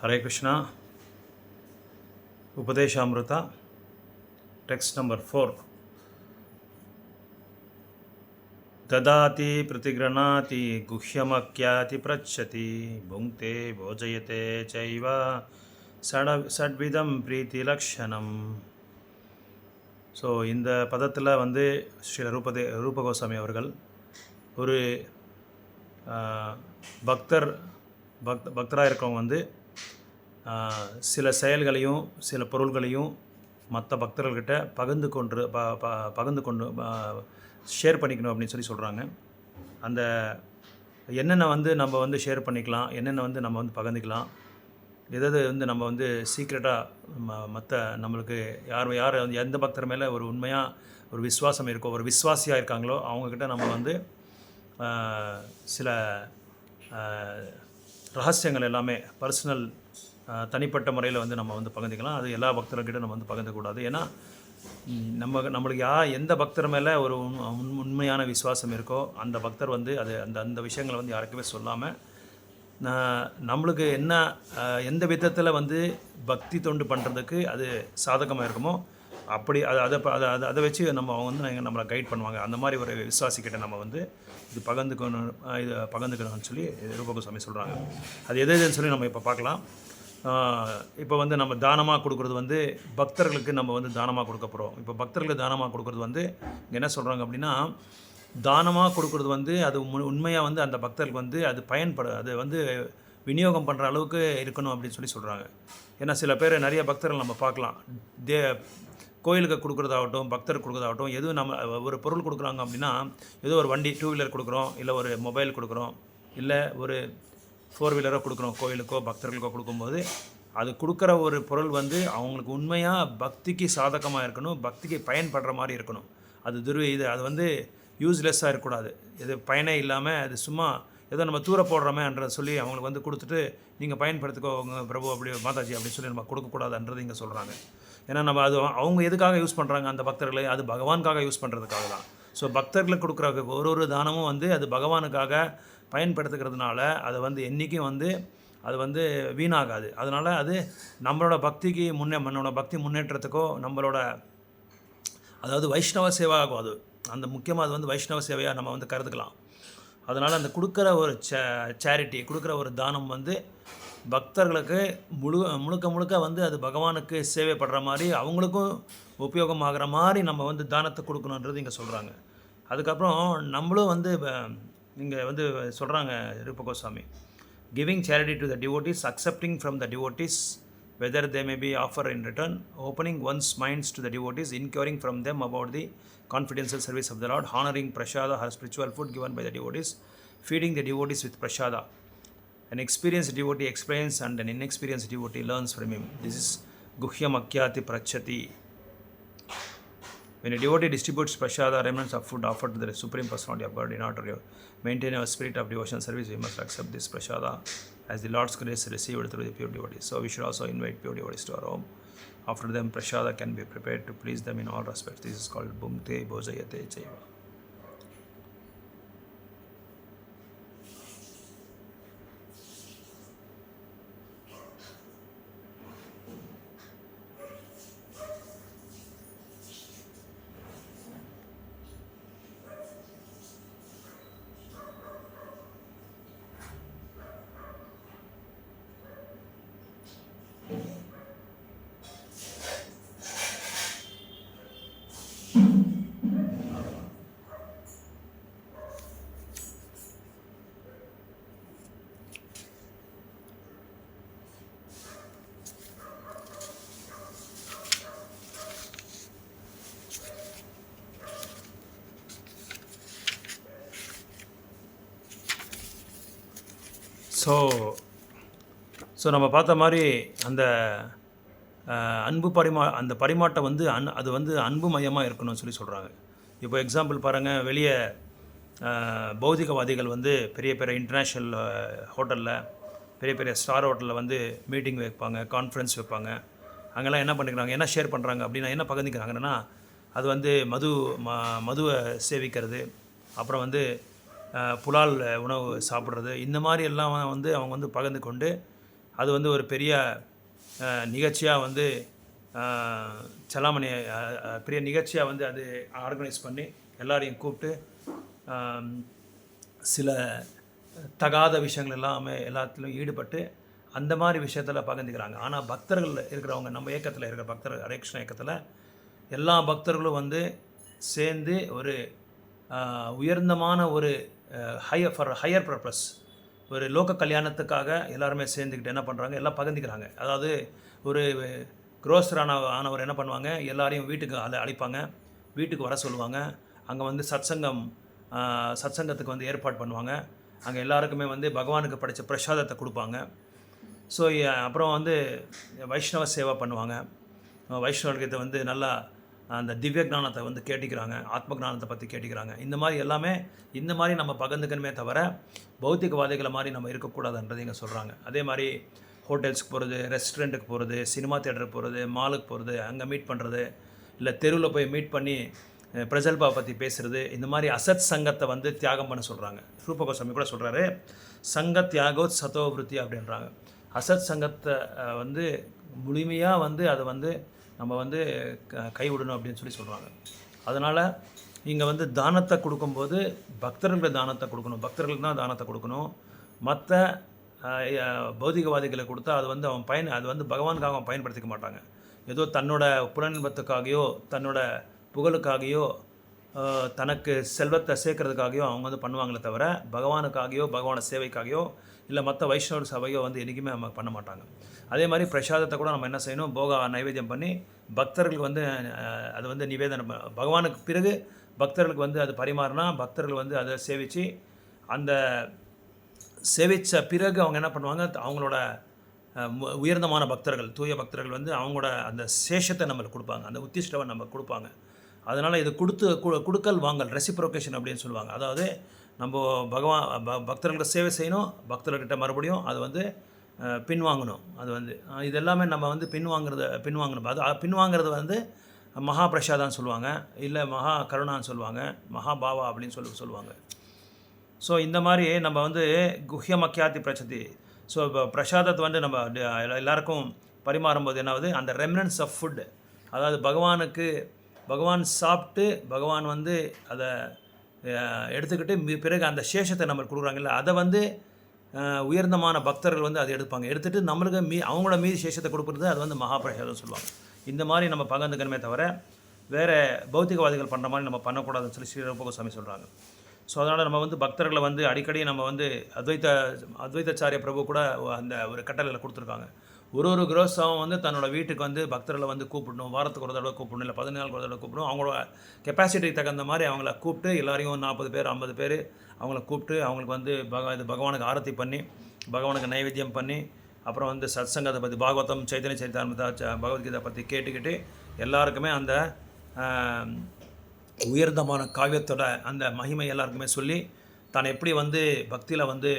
Hare Krishna, Upadeshamrita, text number 4. Dadati pratigranati guhyamakyati prachati bhunkte bhojayate chaiva sadvidam priti lakshanam. So இந்த பதத்தில் வந்து ஸ்ரீ ரூப கோஸ்வாமி அவர்கள் ஒரு பக்தராக இருக்கவங்க வந்து சில செயல்களையும் சில பொருள்களையும் மற்ற பக்தர்கள்கிட்ட பகிர்ந்து கொண்டு ஷேர் பண்ணிக்கணும் அப்படின்னு சொல்கிறாங்க. அந்த என்னென்ன வந்து நம்ம வந்து ஷேர் பண்ணிக்கலாம், என்னென்ன வந்து நம்ம வந்து பகிர்ந்துக்கலாம், எதாவது வந்து நம்ம வந்து சீக்ரெட்டாக மற்ற நம்மளுக்கு யார் வந்து எந்த பக்தர் மேலே ஒரு உண்மையாக ஒரு விஸ்வாசம் இருக்கோ, ஒரு விஸ்வாசியாக இருக்காங்களோ அவங்கக்கிட்ட நம்ம வந்து சில ரகசியங்கள் எல்லாமே பர்சனல் தனிப்பட்ட முறையில் வந்து நம்ம வந்து பகிர்ந்துக்கலாம். அது எல்லா பக்தர்கிட்ட நம்ம வந்து பகிர்ந்தக்கூடாது. ஏன்னா நம்மளுக்கு எந்த பக்தர் மேலே ஒரு உண்மையான விசுவாசம் இருக்கோ அந்த பக்தர் வந்து அது அந்த விஷயங்களை வந்து யாருக்குமே சொல்லாமல் நம்மளுக்கு எந்த விதத்தில் வந்து பக்தி தொண்டு பண்ணுறதுக்கு அது சாதகமாக இருக்குமோ அப்படி அதை வச்சு அவங்க வந்து நம்மளை கைட் பண்ணுவாங்க. அந்த மாதிரி ஒரு விசுவாசிக்கிட்ட நம்ம வந்து இது பகிர்ந்துக்கணும்னு சொல்லி ரூப கோஸ்வாமி சொல்கிறாங்க. அது எதுன்னு சொல்லி நம்ம இப்போ பார்க்கலாம். இப்போ வந்து நம்ம தானமாக கொடுக்குறது வந்து பக்தர்களுக்கு நம்ம வந்து தானமாக கொடுக்க போகிறோம். இப்போ பக்தர்களுக்கு தானமாக கொடுக்குறது வந்து என்ன சொல்கிறாங்க அப்படின்னா, தானமாக கொடுக்குறது வந்து அது உண்மையாக வந்து அந்த பக்தர்களுக்கு வந்து அது வந்து விநியோகம் பண்ணுற அளவுக்கு இருக்கணும் அப்படின்னு சொல்கிறாங்க. ஏன்னா சில பேர் நிறைய பக்தர்கள் நம்ம பார்க்கலாம், கோயிலுக்கு கொடுக்குறதாகட்டும் பக்தர் கொடுக்குறதாகட்டும் எதுவும் நம்ம ஒரு பொருள் கொடுக்குறாங்க அப்படின்னா, ஏதோ ஒரு வண்டி 2 வீலர் கொடுக்குறோம், இல்லை ஒரு மொபைல் கொடுக்குறோம், இல்லை ஒரு 4 வீலரோ கொடுக்குறோம், கோயிலுக்கோ பக்தர்களுக்கோ கொடுக்கும்போது அது கொடுக்குற ஒரு பொருள் வந்து அவங்களுக்கு உண்மையாக பக்திக்கு சாதகமாக இருக்கணும், பக்திக்கு பயன்படுற மாதிரி இருக்கணும். அது வந்து யூஸ்லெஸ்ஸாக இருக்கக்கூடாது. இது பயனே இல்லாமல் அது சும்மா ஏதோ நம்ம தூர போடுறோமேன்ற சொல்லி அவங்களுக்கு வந்து கொடுத்துட்டு நீங்கள் பயன்படுத்திக்கோங்க பிரபு அப்படி மாதாஜி அப்படின்னு சொல்லி நம்ம கொடுக்கக்கூடாதுன்றது இங்கே சொல்கிறாங்க. ஏன்னா நம்ம அவங்க எதுக்காக யூஸ் பண்ணுறாங்க அந்த பக்தர்களை, அது பகவானுக்காக யூஸ் பண்ணுறதுக்காக தான். ஸோ பக்தர்களுக்கு கொடுக்குற ஒரு தானமும் வந்து அது பகவானுக்காக பயன்படுத்துக்கிறதுனால அதை வந்து என்றைக்கும் வந்து அது வந்து வீணாகாது. அதனால் அது நம்மளோட பக்திக்கு நம்மளோட பக்தி முன்னேற்றத்துக்கோ அதாவது வைஷ்ணவ சேவா ஆகும். அது முக்கியமாக அது வந்து வைஷ்ணவ சேவையாக நம்ம வந்து கருதுக்கலாம். அதனால் அந்த கொடுக்குற ஒரு சேரிட்டி கொடுக்குற ஒரு தானம் வந்து பக்தர்களுக்கு முழுக்க வந்து அது பகவானுக்கு சேவைப்படுற மாதிரி அவங்களுக்கும் உபயோகமாகிற மாதிரி நம்ம வந்து தானத்தை கொடுக்கணுன்றது இங்கே சொல்கிறாங்க. அதுக்கப்புறம் நம்மளும் வந்து இங்கே வந்து சொல்கிறாங்க ரூப Goswami, giving charity to the devotees, accepting from the devotees whether they may be offered in return, opening one's minds to the devotees, inquiring from them about the confidential service of the Lord, honoring prasada or spiritual food given by the devotees, feeding the devotees with prasada. An experienced devotee explains and an inexperienced devotee learns from him. This is guhyam akyati prachati. When a devotee distributes prasada, remnants of food offered to the Supreme Personality of God in order to maintain our spirit of devotion service, we must accept this prasada as the Lord's grace received through the pure devotees. So we should also invite pure devotees to our home. After them, prasada can be prepared to please them in all respects. This is called bhunkte bhojayate chaiva. So நம்ம பார்த்த மாதிரி அந்த அந்த பரிமாட்டம் வந்து அது வந்து அன்பு மையமாக இருக்கணும்னு சொல்கிறாங்க. இப்போ எக்ஸாம்பிள் பாருங்கள், வெளியே பௌதிகவாதிகள் வந்து பெரிய பெரிய இன்டர்நேஷ்னல் ஹோட்டலில் பெரிய ஸ்டார் ஹோட்டலில் வந்து மீட்டிங் வைப்பாங்க, கான்ஃபரன்ஸ் வைப்பாங்க. அங்கெல்லாம் என்ன பண்ணிக்கிறாங்க, என்ன ஷேர் பண்ணுறாங்க அப்படின்னா, என்ன பகிர்ந்துக்கிறாங்கன்னா, அது வந்து மதுவை சேவிக்கிறது, அப்புறம் வந்து புலால் உணவு சாப்பிட்றது, இந்த மாதிரி எல்லாம் வந்து அவங்க வந்து பகிர்ந்து கொண்டு அது வந்து ஒரு பெரிய நிகழ்ச்சியாக வந்து செலாமணி பெரிய நிகழ்ச்சியாக வந்து அது ஆர்கனைஸ் பண்ணி எல்லாரையும் கூப்பிட்டு சில தகாத விஷயங்கள் எல்லாமே எல்லாத்துலேயும் ஈடுபட்டு அந்த மாதிரி விஷயத்தில் பகிர்ந்துக்கிறாங்க. ஆனால் பக்தர்கள் இருக்கிறவங்க, நம்ம இயக்கத்தில் இருக்கிற பக்தர்கள், ஹரே கிருஷ்ணா இயக்கத்தில் எல்லா பக்தர்களும் வந்து சேர்ந்து ஒரு உயர்ந்தமான ஒரு ஹையர் பர்பஸ், ஒரு லோக கல்யாணத்துக்காக எல்லாருமே சேர்ந்துக்கிட்டு என்ன பண்ணுறாங்க, எல்லாம் பகிர்ந்துக்கிறாங்க. அதாவது ஒரு ஆனவர் என்ன பண்ணுவாங்க, எல்லாரையும் வீட்டுக்கு அழைப்பாங்க, வீட்டுக்கு வர சொல்லுவாங்க. அங்கே வந்து சத்சங்கத்துக்கு வந்து ஏற்பாடு பண்ணுவாங்க. அங்கே எல்லாருக்குமே வந்து பகவானுக்கு படித்த பிரசாதத்தை கொடுப்பாங்க. ஸோ அப்புறம் வந்து வைஷ்ணவ சேவை பண்ணுவாங்க. வைஷ்ணவர்கிட்ட வந்து நல்லா அந்த திவ்ய ஞானத்தை வந்து கேட்டிக்கிறாங்க, ஆத்ம ஞானத்தை பற்றி கேட்டிக்கிறாங்க. இந்த மாதிரி எல்லாமே இந்த மாதிரி நம்ம பகிர்ந்துக்கணுமே தவிர பௌத்திகவாதிகளை மாதிரி நம்ம இருக்கக்கூடாதுன்றது இங்கே சொல்கிறாங்க. அதே மாதிரி ஹோட்டல்ஸுக்கு போகிறது, ரெஸ்டாரண்ட்டுக்கு போகிறது, சினிமா தியேட்டருக்கு போகிறது, மாலுக்கு போகிறது, அங்கே மீட் பண்ணுறது, இல்லை தெருவில் போய் மீட் பண்ணி பிரஜல்பா பற்றி பேசுகிறது, இந்த மாதிரி அசத் சங்கத்தை வந்து தியாகம் பண்ண சொல்கிறாங்க. ரூப கோஸ்வாமி கூட சொல்கிறாரு, சங்க தியாகோத் சதோவிருத்தி அப்படின்றாங்க. அசத் சங்கத்தை வந்து முழுமையாக வந்து அதை வந்து நம்ம வந்து கைவிடணும் அப்படின்னு சொல்கிறாங்க. அதனால் இங்கே வந்து தானத்தை கொடுக்கும்போது பக்தர்களுக்கு தானத்தை கொடுக்கணும், பக்தர்களுக்கு தான் தானத்தை கொடுக்கணும். மற்ற பௌதிகவாதிகளை கொடுத்தா அது வந்து அது வந்து பகவானுக்காக அவன் பயன்படுத்திக்க மாட்டாங்க. ஏதோ தன்னோட புலனின்பத்துக்காகையோ தன்னோட புகழுக்காகையோ தனக்கு செல்வத்தை சேர்க்கறதுக்காகையோ அவங்க வந்து பண்ணுவாங்களே தவிர பகவானுக்காகையோ பகவான சேவைக்காகையோ இல்லை மற்ற வைஷ்ணவ சபையோ வந்து என்றைக்குமே நம்ம பண்ண மாட்டாங்க. அதே மாதிரி பிரசாதத்தை கூட நம்ம என்ன செய்யணும், போக நைவேத்தியம் பண்ணி பக்தர்களுக்கு வந்து அது வந்து நிவேதனம் பகவானுக்கு பிறகு பக்தர்களுக்கு வந்து அது பரிமாறினா பக்தர்கள் வந்து அதை சேவித்து அந்த சேவித்த பிறகு அவங்க என்ன பண்ணுவாங்க, அவங்களோட உயர்ந்தமான பக்தர்கள், தூய பக்தர்கள் வந்து அவங்களோட அந்த சேஷத்தை நம்மளுக்கு கொடுப்பாங்க, அந்த உத்திஷ்டவை நம்ம கொடுப்பாங்க. அதனால் இது கொடுக்கல் வாங்கல், ரெசிப்ரோகேஷன் அப்படின்னு சொல்லுவாங்க. அதாவது நம்ம பக்தர்களுக்கு சேவை செய்யணும், பக்தர்கிட்ட மறுபடியும் அது வந்து பின்வாங்கணும். அது வந்து இது எல்லாமே நம்ம வந்து பின்வாங்கணும். அது பின்வாங்கிறது வந்து மகா பிரசாதான்னு சொல்லுவாங்க, இல்லை மகா கருணான்னு சொல்லுவாங்க, மகாபாவா அப்படின்னு சொல்லுவாங்க. ஸோ இந்த மாதிரி நம்ம வந்து குஹ்ய மக்கியாத்தி பிரச்சதி. ஸோ இப்போ பிரசாதத்தை வந்து நம்ம எல்லாருக்கும் பரிமாறும்போது என்னாவது, அந்த ரெமினன்ஸ் ஆஃப் ஃபுட், அதாவது பகவான் சாப்பிட்டு பகவான் வந்து அதை எடுத்துக்கிட்டு பிறகு அந்த சேஷத்தை நம்மளுக்கு கொடுக்குறாங்கல்ல, அதை வந்து உயர்ந்தமான பக்தர்கள் வந்து அதை எடுத்துகிட்டு நம்மளுக்கு அவங்களோட மீதி சேஷத்தை கொடுக்குறது அது வந்து மகாபிரசாதம் சொல்லுவாங்க. இந்த மாதிரி நம்ம பகிர்ந்துக்கணுமே தவிர வேறு பௌத்திகவாதிகள் பண்ணுற மாதிரி நம்ம பண்ணக்கூடாதுன்னு சொல்லி ஸ்ரீ ரூப கோஸ்வாமி சொல்கிறாங்க. ஸோ அதனால் நம்ம வந்து பக்தர்களை வந்து அடிக்கடி நம்ம வந்து அத்வைதாச்சாரிய பிரபு கூட அந்த ஒரு கட்டளையில் கொடுத்துருக்காங்க. ஒரு கிரகஸ்தவம் வந்து தன்னோட வீட்டுக்கு வந்து பக்தர்களை வந்து கூப்பிடணும், வாரத்துக்கு ஒரு தடவை கூப்பிடணும், இல்லை 14 நாளுக்கு ஒரு தடவை கூப்பிடணும். அவங்களோட கெப்பாசிட்டிக்கு தகுந்த மாதிரி அவங்கள கூப்பிட்டு எல்லாரையும் 40 பேர் 50 பேர் அவங்கள கூப்பிட்டு அவங்களுக்கு வந்து பகவானுக்கு ஆரத்தி பண்ணி பகவானுக்கு நைவேத்தியம் பண்ணி அப்புறம் வந்து சத்சங்கத்தை பற்றி பாகவதம் சைத்தன்ய சரிதாமிர்தா பகவத்கீதை பற்றி கேட்டுக்கிட்டு எல்லாருக்குமே அந்த உயர்ந்தமான காவியத்தோட அந்த மகிமை எல்லாருக்குமே சொல்லி தான் எப்படி வந்து பக்தியில் வந்து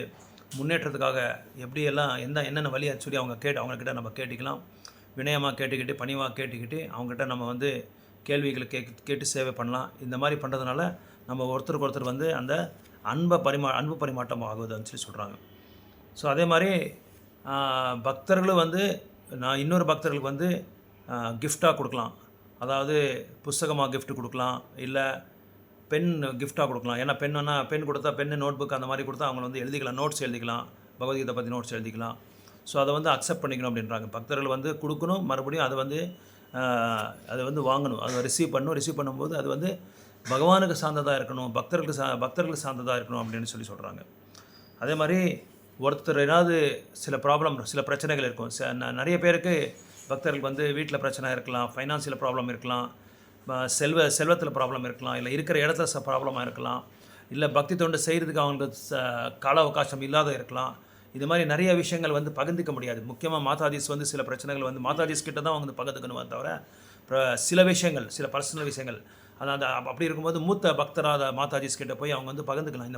முன்னேற்றத்துக்காக எப்படியெல்லாம் என்னென்ன வழி சொல்லி அவங்கக்கிட்ட நம்ம கேட்டுக்கலாம். வினயமாக கேட்டுக்கிட்டு பணிவாக கேட்டுக்கிட்டு அவங்ககிட்ட நம்ம வந்து கேள்விகளை கேட்டு சேவை பண்ணலாம். இந்த மாதிரி பண்ணுறதுனால நம்ம ஒருத்தருக்கு ஒருத்தர் வந்து அந்த அன்பு பரிமாற்றம் ஆகுதுன்னு சொல்லி சொல்கிறாங்க. ஸோ அதே மாதிரி பக்தர்களும் வந்து இன்னொரு பக்தர்களுக்கு வந்து கிஃப்டாக கொடுக்கலாம். அதாவது புஸ்தகமாக கிஃப்ட் கொடுக்கலாம், இல்லை பென் கிஃப்டாக கொடுக்கலாம். ஏன்னா பென் கொடுத்தா நோட் புக் அந்த மாதிரி கொடுத்தா அவங்க வந்து எழுதிக்கலாம், நோட்ஸ் எழுதிக்கலாம், பகவத்கீதை பற்றி நோட்ஸ் எழுதிக்கலாம். ஸோ அதை வந்து அக்செப்ட் பண்ணிக்கணும் அப்படின்றாங்க. பக்தர்கள் வந்து கொடுக்கணும், மறுபடியும் அதை வந்து வாங்கணும், அதை ரிசீவ் பண்ணும்போது அது வந்து பகவானுக்கு சார்ந்ததாக இருக்கணும், பக்தர்களுக்கு சார்ந்ததாக இருக்கணும் அப்படின்னு சொல்கிறாங்க. அதே மாதிரி ஒருத்தர் ஏதாவது சில பிரச்சனைகள் இருக்கும். நிறைய பேருக்கு பக்தர்களுக்கு வந்து வீட்டில் பிரச்சனை இருக்கலாம், ஃபைனான்சியல் ப்ராப்ளம் இருக்கலாம், செல்வத்தில் ப்ராப்ளம் இருக்கலாம், இல்லை இருக்கிற இடத்துல ப்ராப்ளமாக இருக்கலாம், இல்லை பக்தி தொண்டு செய்கிறதுக்கு அவங்களுக்கு கால அவகாசம் இல்லாத இருக்கலாம். இது மாதிரி நிறைய விஷயங்கள் வந்து பகிர்ந்துக்க முடியாது. முக்கியமாக மாதாஜிஸ் வந்து சில பிரச்சனைகள் வந்து மாதாஜிஸ் கிட்ட தான் அவங்க வந்து பகிர்ந்துக்கணுமே தவிர சில பர்சனல் விஷயங்கள் அதாவது அப்படி இருக்கும்போது மூத்த பக்தராத மாதாஜிஸ் கிட்ட போய் அவங்க வந்து பகிர்ந்துக்கலாம்.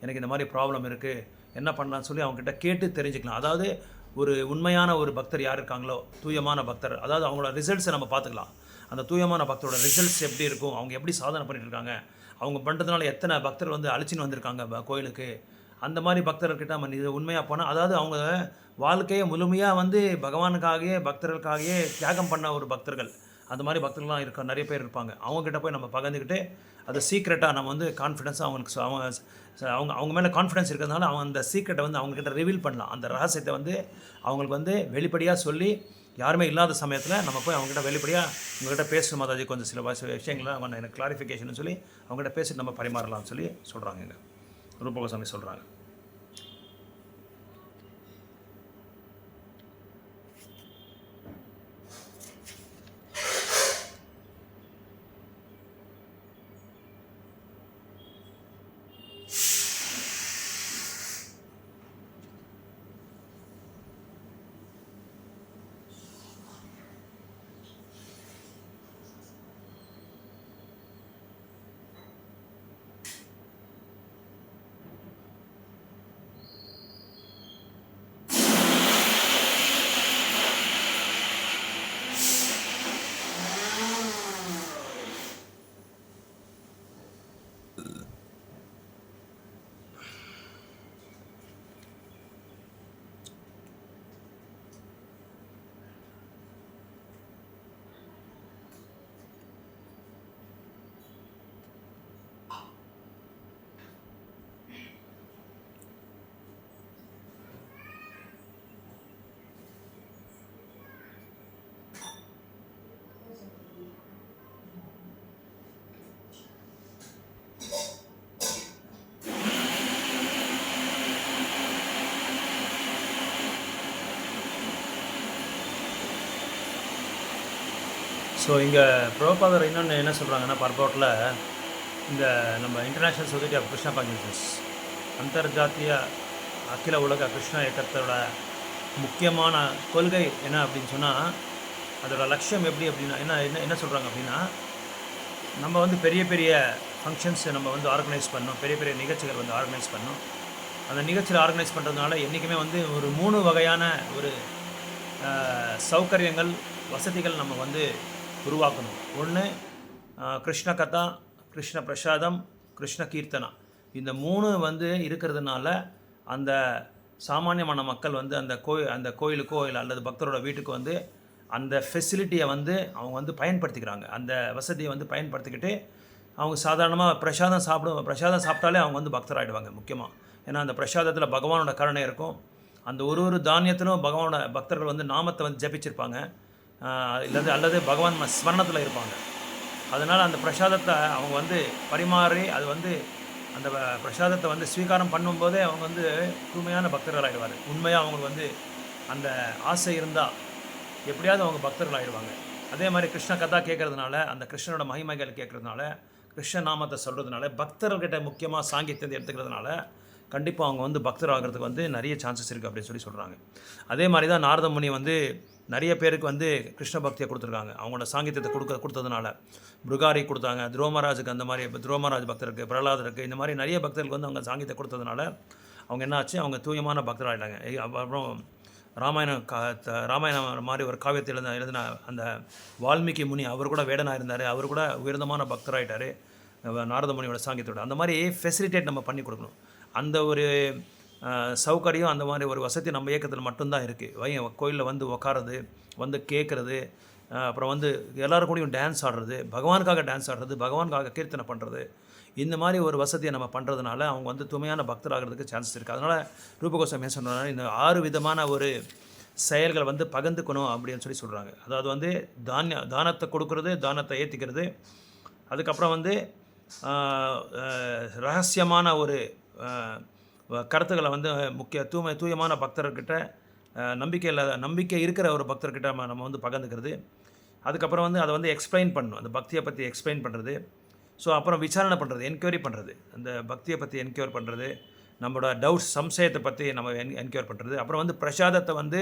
எனக்கு இந்த மாதிரி ப்ராப்ளம் இருக்குது, என்ன பண்ணலான்னு சொல்லி அவங்ககிட்ட கேட்டு தெரிஞ்சுக்கலாம். அதாவது ஒரு உண்மையான ஒரு பக்தர் யார் இருக்காங்களோ, தூயமான பக்தர், அதாவது அவங்களோட ரிசல்ட்ஸை நம்ம பார்த்துக்கலாம். அந்த தூயமான பக்தரோட ரிசல்ட்ஸ் எப்படி இருக்கும், அவங்க எப்படி சாதனை பண்ணிட்டு இருக்காங்க, அவங்க பண்ணுறதுனால எத்தனை பக்தர் வந்து அழிச்சின்னு வந்திருக்காங்க கோயிலுக்கு, அந்த மாதிரி பக்தர்கிட்ட நம்ம இது உண்மையாக போனால், அதாவது அவங்க வாழ்க்கையை முழுமையாக வந்து பகவானுக்காகவே பக்தர்களுக்காகவே தியாகம் பண்ண ஒரு பக்தர்கள், அந்த மாதிரி பக்தர்கள்லாம் இருக்க நிறைய பேர் இருப்பாங்க. அவங்ககிட்ட போய் நம்ம பகிர்ந்துக்கிட்டு அதை சீக்ரெட்டாக நம்ம வந்து கான்ஃபிடென்ஸாக அவங்களுக்கு அவங்க அவங்க மேலே கான்ஃபிடென்ஸ் இருக்கிறதுனால அவங்க அந்த சீக்ரெட்டை வந்து அவங்கக்கிட்ட ரிவீல் பண்ணலாம். அந்த ரகசியத்தை வந்து அவங்களுக்கு வந்து வெளிப்படையாக சொல்லி, யாருமே இல்லாத சமயத்தில் நம்ம போய் அவங்ககிட்ட வெளிப்படையாக உங்கள்கிட்ட பேசணும் மாதாஜி, கொஞ்சம் சில விஷயங்கள்லாம் அவங்க எனக்கு கிளாரிஃபிகேஷன் சொல்லி அவங்ககிட்ட பேசிட்டு நம்ம பரிமாறலாம்னு சொல்லி சொல்கிறாங்க. இங்கே ரூப கோஸ்வாமி சொல்கிறாங்க. ஸோ இங்கே பிரபுபாதர் இன்னொன்று என்ன சொல்கிறாங்கன்னா, பர்போட்டில் இந்த நம்ம international society of Krishna consciousness, அந்தர்ஜாத்திய அகில உலக கிருஷ்ணா இயக்கத்தோட முக்கியமான கொள்கை என்ன அப்படின்னு சொன்னால், அதோட லட்சியம் எப்படி அப்படின்னா என்ன என்ன என்ன சொல்கிறாங்க அப்படின்னா, நம்ம வந்து பெரிய பெரிய ஃபங்க்ஷன்ஸை நம்ம வந்து ஆர்கனைஸ் பண்ணோம், பெரிய பெரிய நிகழ்ச்சிகள் வந்து ஆர்கனைஸ் பண்ணோம். அந்த நிகழ்ச்சியில் ஆர்கனைஸ் பண்ணுறதுனால என்றைக்குமே வந்து ஒரு 3 வகையான ஒரு சௌகரியங்கள், வசதிகள் நம்ம வந்து உருவாக்கணும். ஒன்று கிருஷ்ண கதா, கிருஷ்ண பிரசாதம், கிருஷ்ண கீர்த்தனா. இந்த 3 வந்து இருக்கிறதுனால அந்த சாமானியமான மக்கள் வந்து அந்த கோயிலுக்கோ இல்லை அல்லது பக்தரோட வீட்டுக்கு வந்து அந்த ஃபெசிலிட்டியை வந்து அவங்க வந்து பயன்படுத்திக்கிறாங்க. அந்த வசதியை வந்து பயன்படுத்திக்கிட்டு அவங்க சாதாரணமாக பிரசாதம் சாப்பிட்டாலே அவங்க வந்து பக்தராகிடுவாங்க முக்கியமாக. ஏன்னா அந்த பிரசாதத்தில் பகவானோட கருணை இருக்கும். அந்த ஒரு தானியத்திலும் பகவானோட பக்தர்கள் வந்து நாமத்தை வந்து ஜபிச்சிருப்பாங்க, அல்லது பகவான் ஸ்மரணத்தில் இருப்பாங்க. அதனால் அந்த பிரசாதத்தை அவங்க வந்து பரிமாறி அது வந்து அந்த பிரசாதத்தை வந்து ஸ்வீகாரம் பண்ணும்போதே அவங்க வந்து தூய்மையான பக்தர்கள் ஆகிடுவார். உண்மையாக அவங்களுக்கு வந்து அந்த ஆசை இருந்தால் எப்படியாவது அவங்க பக்தர்கள் ஆகிடுவாங்க. அதே மாதிரி கிருஷ்ண கதா கேட்குறதுனால, அந்த கிருஷ்ணனோட மகிமைகள் கேட்குறதுனால, கிருஷ்ண நாமத்தை சொல்கிறதுனால, பக்தர்கள்கிட்ட முக்கியமாக சாங்கியத்தை எடுத்துக்கிறதுனால கண்டிப்பாக அவங்க வந்து பக்தர் ஆகிறதுக்கு வந்து நிறைய சான்சஸ் இருக்குது அப்படின்னு சொல்கிறாங்க. அதே மாதிரி தான் நாரத முனி வந்து நிறைய பேருக்கு வந்து கிருஷ்ண பக்தியை கொடுத்துருக்காங்க. அவங்களோட சாங்கியத்தை கொடுத்ததுனால புருகாரி கொடுத்தாங்க, துரோமராஜுக்கு, அந்த மாதிரி துரோமராஜ் பக்தருக்கு, பிரகலாதருக்கு, இந்த மாதிரி நிறைய பக்தர்களுக்கு வந்து அவங்க சாங்கியத்தை கொடுத்ததுனால அவங்க என்னாச்சு, அவங்க தூயமான பக்தர் ஆகிட்டாங்க. அப்புறம் ராமாயணம் மாதிரி ஒரு காவியத்தை எழுதின அந்த வால்மீகி முனி, அவர் கூட வேடனாக இருந்தார், அவர் கூட உயர்ந்தமான பக்தராகிட்டார் நாரத முனியோட சாங்கியத்தோட. அந்த மாதிரி ஃபெசிலிட்டேட் நம்ம பண்ணி கொடுக்கணும். அந்த ஒரு சௌகரியம், அந்த மாதிரி ஒரு வசதி நம்ம இயக்கத்தில் மட்டும்தான் இருக்குது. கோயிலில் வந்து உக்காறது, வந்து கேட்குறது, அப்புறம் வந்து எல்லோரும் கூடயும் டான்ஸ் ஆடுறது, பகவானுக்காக டான்ஸ் ஆடுறது, பகவானுக்காக கீர்த்தனை பண்ணுறது, இந்த மாதிரி ஒரு வசதியை நம்ம பண்ணுறதுனால அவங்க வந்து தூய்மையான பக்தர் ஆகிறதுக்கு சான்சஸ் இருக்குது. அதனால் ரூப கோஸ்வாமி என்ன சொன்னாங்கன்னா, இந்த 6 விதமான ஒரு செயல்களை வந்து பகிர்ந்துக்கணும் அப்படின்னு சொல்கிறாங்க. அதாவது வந்து தானத்தை கொடுக்கறது, தானத்தை ஏற்றிக்கிறது, அதுக்கப்புறம் வந்து ரகசியமான ஒரு கருத்துக்களை வந்து தூயமான பக்தர்கிட்ட, நம்பிக்கை இருக்கிற ஒரு பக்தர்கிட்ட நம்ம வந்து பகிர்ந்துக்கிறது. அதுக்கப்புறம் வந்து அதை வந்து எக்ஸ்பிளைன் பண்ணணும், அந்த பக்தியை பற்றி எக்ஸ்பிளைன் பண்ணுறது. ஸோ அப்புறம் விசாரணை பண்ணுறது, என்கொயரி பண்ணுறது, அந்த பக்தியை பற்றி என்கொயர் பண்ணுறது, நம்மளோட டவுட்ஸ் சம்சயத்தை பற்றி நம்ம என்கொயர் பண்ணுறது. அப்புறம் வந்து பிரசாதத்தை வந்து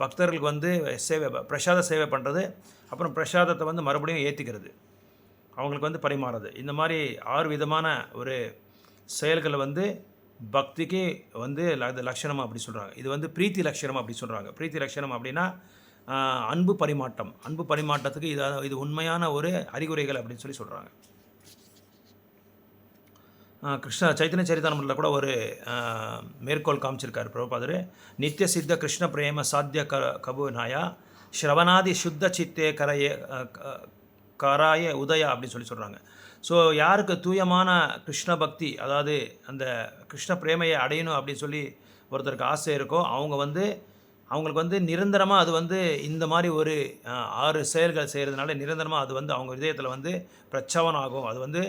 பக்தர்களுக்கு வந்து பிரசாத சேவை பண்ணுறது. அப்புறம் பிரசாதத்தை வந்து மறுபடியும் ஏற்றிக்கிறது, அவங்களுக்கு வந்து பரிமாறுறது. இந்த மாதிரி 6 விதமான ஒரு செயல்களை வந்து பக்திக்கு வந்து அது லட்சணம் அப்படி சொல்கிறாங்க. இது வந்து பிரீத்தி லட்சணம் அப்படி சொல்கிறாங்க. பிரீத்தி லட்சணம் அப்படின்னா அன்பு பரிமாற்றம். அன்பு பரிமாற்றத்துக்கு இது உண்மையான ஒரு அறிகுறிகள் அப்படின்னு சொல்கிறாங்க. கிருஷ்ண சைத்தன்ய சரிதாமத்தில் கூட ஒரு மேற்கோள் காமிச்சிருக்காரு பிரபுபாதர். நித்திய சித்த கிருஷ்ண பிரேம சாத்திய கபுநாயா ஸ்ரவணாதி சுத்த சித்தே கராய உதயா அப்படின்னு சொல்கிறாங்க. ஸோ யாருக்கு தூயமான கிருஷ்ண பக்தி, அதாவது அந்த கிருஷ்ண பிரேமையை அடையணும் அப்படின்னு சொல்லி ஒருத்தருக்கு ஆசை இருக்கோ, அவங்களுக்கு நிரந்தரமாக அது இந்த மாதிரி ஒரு 6 செயல்கள் செய்கிறதுனால நிரந்தரமாக அது அவங்க இதயத்தில் பிரச்சவனம் ஆகும், அது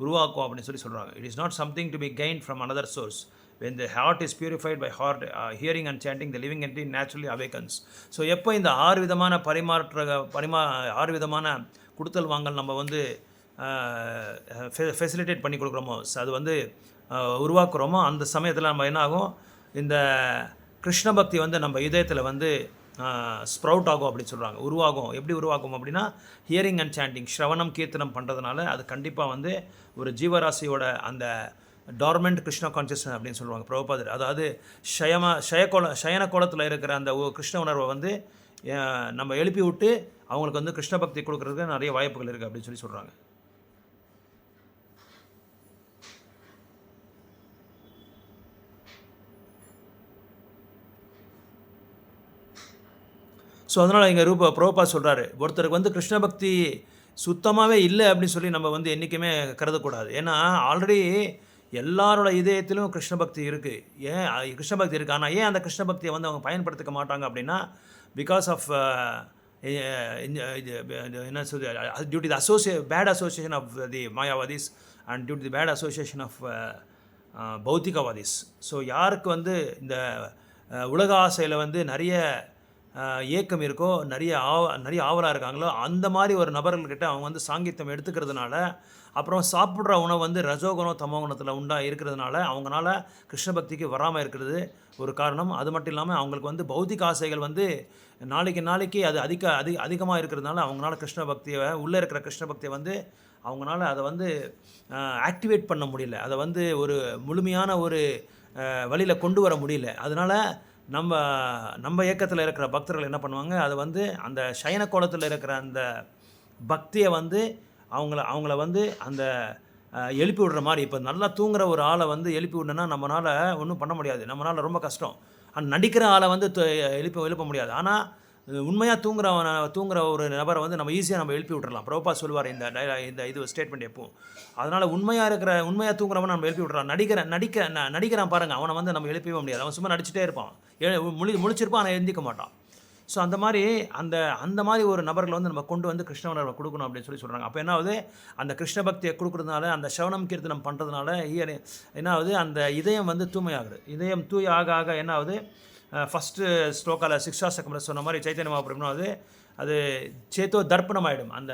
உருவாக்கும் அப்படின்னு சொல்கிறாங்க. It is not something to be gain from another source. When the heart is purified by heart, hearing and chanting, the living entity naturally awakens. So எப்போ இந்த 6 விதமான 6 விதமான கொடுத்தல் வாங்கல் நம்ம ஃபெசிலிட்டேட் பண்ணி கொடுக்குறோமோ, அது உருவாக்குறோமோ, அந்த சமயத்தில் நம்ம என்ன ஆகும், இந்த கிருஷ்ண பக்தி நம்ம இதயத்தில் ஸ்ப்ரவுட் ஆகும் அப்படின்னு சொல்கிறாங்க, உருவாகும். எப்படி உருவாகும் அப்படின்னா, ஹியரிங் அண்ட் சாண்டிங், ஸ்ரவணம் கீர்த்தனம் பண்ணுறதுனால அது கண்டிப்பாக ஒரு ஜீவராசியோட அந்த டார்மெண்ட் கிருஷ்ண கான்சியஸ்னஸ் அப்படின்னு சொல்லுவாங்க பிரபுபாதர். அதாவது சயன கோலத்தில் இருக்கிற அந்த கிருஷ்ண உணர்வை நம்ம எழுப்பி விட்டு அவங்களுக்கு கிருஷ்ண பக்தி கொடுக்குறதுக்கு நிறைய வாய்ப்புகள் இருக்குது அப்படின்னு சொல்கிறாங்க. ஸோ அதனால் இங்கே பிரபுபா சொல்கிறாரு, ஒருத்தருக்கு கிருஷ்ண பக்தி சுத்தமாகவே இல்லை அப்படின்னு சொல்லி நம்ம என்றைக்குமே கருதக்கூடாது. ஏன்னா ஆல்ரெடி எல்லாரோட இதயத்திலும் கிருஷ்ண பக்தி இருக்குது. ஏன் கிருஷ்ண பக்தி இருக்குது, ஆனால் ஏன் அந்த கிருஷ்ண பக்தியை அவங்க பயன்படுத்திக்க மாட்டாங்க அப்படின்னா, பிகாஸ் ஆஃப் என்ன சொல்லி, due to the bad association of the மாயாவாதிஸ் and due to the bad association of பௌத்திகவாதிஸ். ஸோ யாருக்கு இந்த உலக ஆசையில் நிறைய ஏக்கம் இருக்கோ, நிறைய ஆவலாக இருக்காங்களோ, அந்த மாதிரி ஒரு நபர்கள்கிட்ட அவங்க சாங்கித்யம் எடுத்துக்கிறதுனால, அப்புறம் சாப்பிட்ற உணவு ரஜோகுணம் தமோகுணத்தில் இருக்கிறதுனால அவங்களால கிருஷ்ண பக்திக்கு வராமல் இருக்கிறது ஒரு காரணம். அது மட்டும் இல்லாமல் அவங்களுக்கு பௌத்திக ஆசைகள் நாளைக்கு அது அதிகமாக இருக்கிறதுனால அவங்களால கிருஷ்ண பக்தியை, உள்ளே இருக்கிற கிருஷ்ண பக்தியை அவங்களால அதை ஆக்டிவேட் பண்ண முடியல, அதை ஒரு முழுமையான ஒரு வழியில் கொண்டு வர முடியல. அதனால் நம்ம இயக்கத்தில் இருக்கிற பக்தர்கள் என்ன பண்ணுவாங்க, அதை அந்த சயன கோலத்தில் இருக்கிற அந்த பக்தியை அவங்கள அந்த எழுப்பி விடுற மாதிரி. இப்போ நல்லா தூங்குற ஒரு ஆளை எழுப்பி விடணுன்னா நம்மளால் ஒன்றும் பண்ண முடியாது, நம்மளால் ரொம்ப கஷ்டம். நடிக்கிற ஆளை எழுப்ப முடியாது. ஆனால் உண்மையாக தூங்குற ஒரு நபரை நம்ம ஈஸியாக நம்ம எழுப்பி விட்றலாம். பிரபுபா சொல்லுவார் இந்த இது ஸ்டேட்மெண்ட் எப்பவும். அதனால் உண்மையாக தூங்குறவன் நம்ம எழுப்பி விட்றலாம். நடிக்கிறான் பாருங்கள், அவனை நம்ம எழுப்பவே முடியாது. அவன் சும்மா நடிச்சிட்டே இருப்பான், முழிச்சிருப்பான், ஆனால் எழுந்திக்க மாட்டான். ஸோ அந்த மாதிரி ஒரு நபர்கள் நம்ம கொண்டு கிருஷ்ண உணர்வை கொடுக்கணும் அப்படின்னு சொல்கிறாங்க. அப்போ என்னாவது, அந்த கிருஷ்ண பக்தியை கொடுக்குறதுனால, அந்த சவணம் கீர்த்தனம் பண்ணுறதுனால என்னாவது, அந்த இதயம் தூய்மையாகுது. இதயம் தூய் ஆக ஆக என்னாவது, ஃபஸ்ட்டு ஸ்லோக்காவில் சிக்ஷாசகமில் சொன்ன மாதிரி சைத்தன்ய மகாபிரபுனா அது சேத்தோ தர்ப்பணம் ஆகிடும். அந்த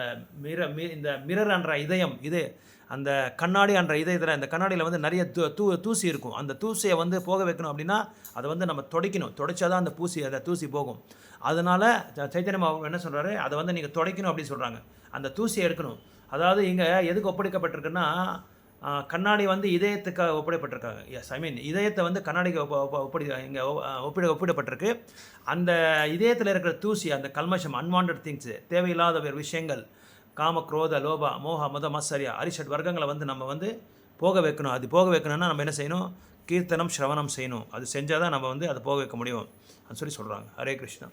இந்த மிரர் என்ற இதயம், அந்த கண்ணாடி என்ற இதயத்தில், அந்த கண்ணாடியில் நிறைய தூசி இருக்கும். அந்த தூசியை போக வைக்கணும் அப்படின்னா அதை நம்ம துடைச்சா தான் அந்த தூசி போகும். அதனால் சைத்தன்ய மகாபிரபு என்ன சொல்கிறாரு, அதை நீங்கள் துடைக்கணும் அப்படின்னு சொல்கிறாங்க. அந்த தூசியை எடுக்கணும். அதாவது இங்கே எதுக்கு ஒப்படைக்கப்பட்டிருக்குன்னா, கண்ணாடி இதயத்துக்கு ஒப்படைப்பட்டிருக்காங்க. எஸ், ஐ மீன் இதயத்தை கண்ணாடிக்கு இங்கே ஒப்பிடப்பட்டிருக்கு. அந்த இதயத்தில் இருக்கிற தூசி, அந்த கல்மஷம், அன்வான்ட் திங்ஸு, தேவையில்லாத விஷயங்கள், காம குரோத லோபா மோக மத மத்சரியா அரிஷட் வர்க்கங்களை நம்ம போக வைக்கணும். அது போக வைக்கணும்னா நம்ம என்ன செய்யணும், கீர்த்தனம் ஸ்ரவணம் செய்யணும். அது செஞ்சால் தான் நம்ம அதை போக வைக்க முடியும் அப்படின்னு சொல்கிறாங்க. ஹரே கிருஷ்ணா.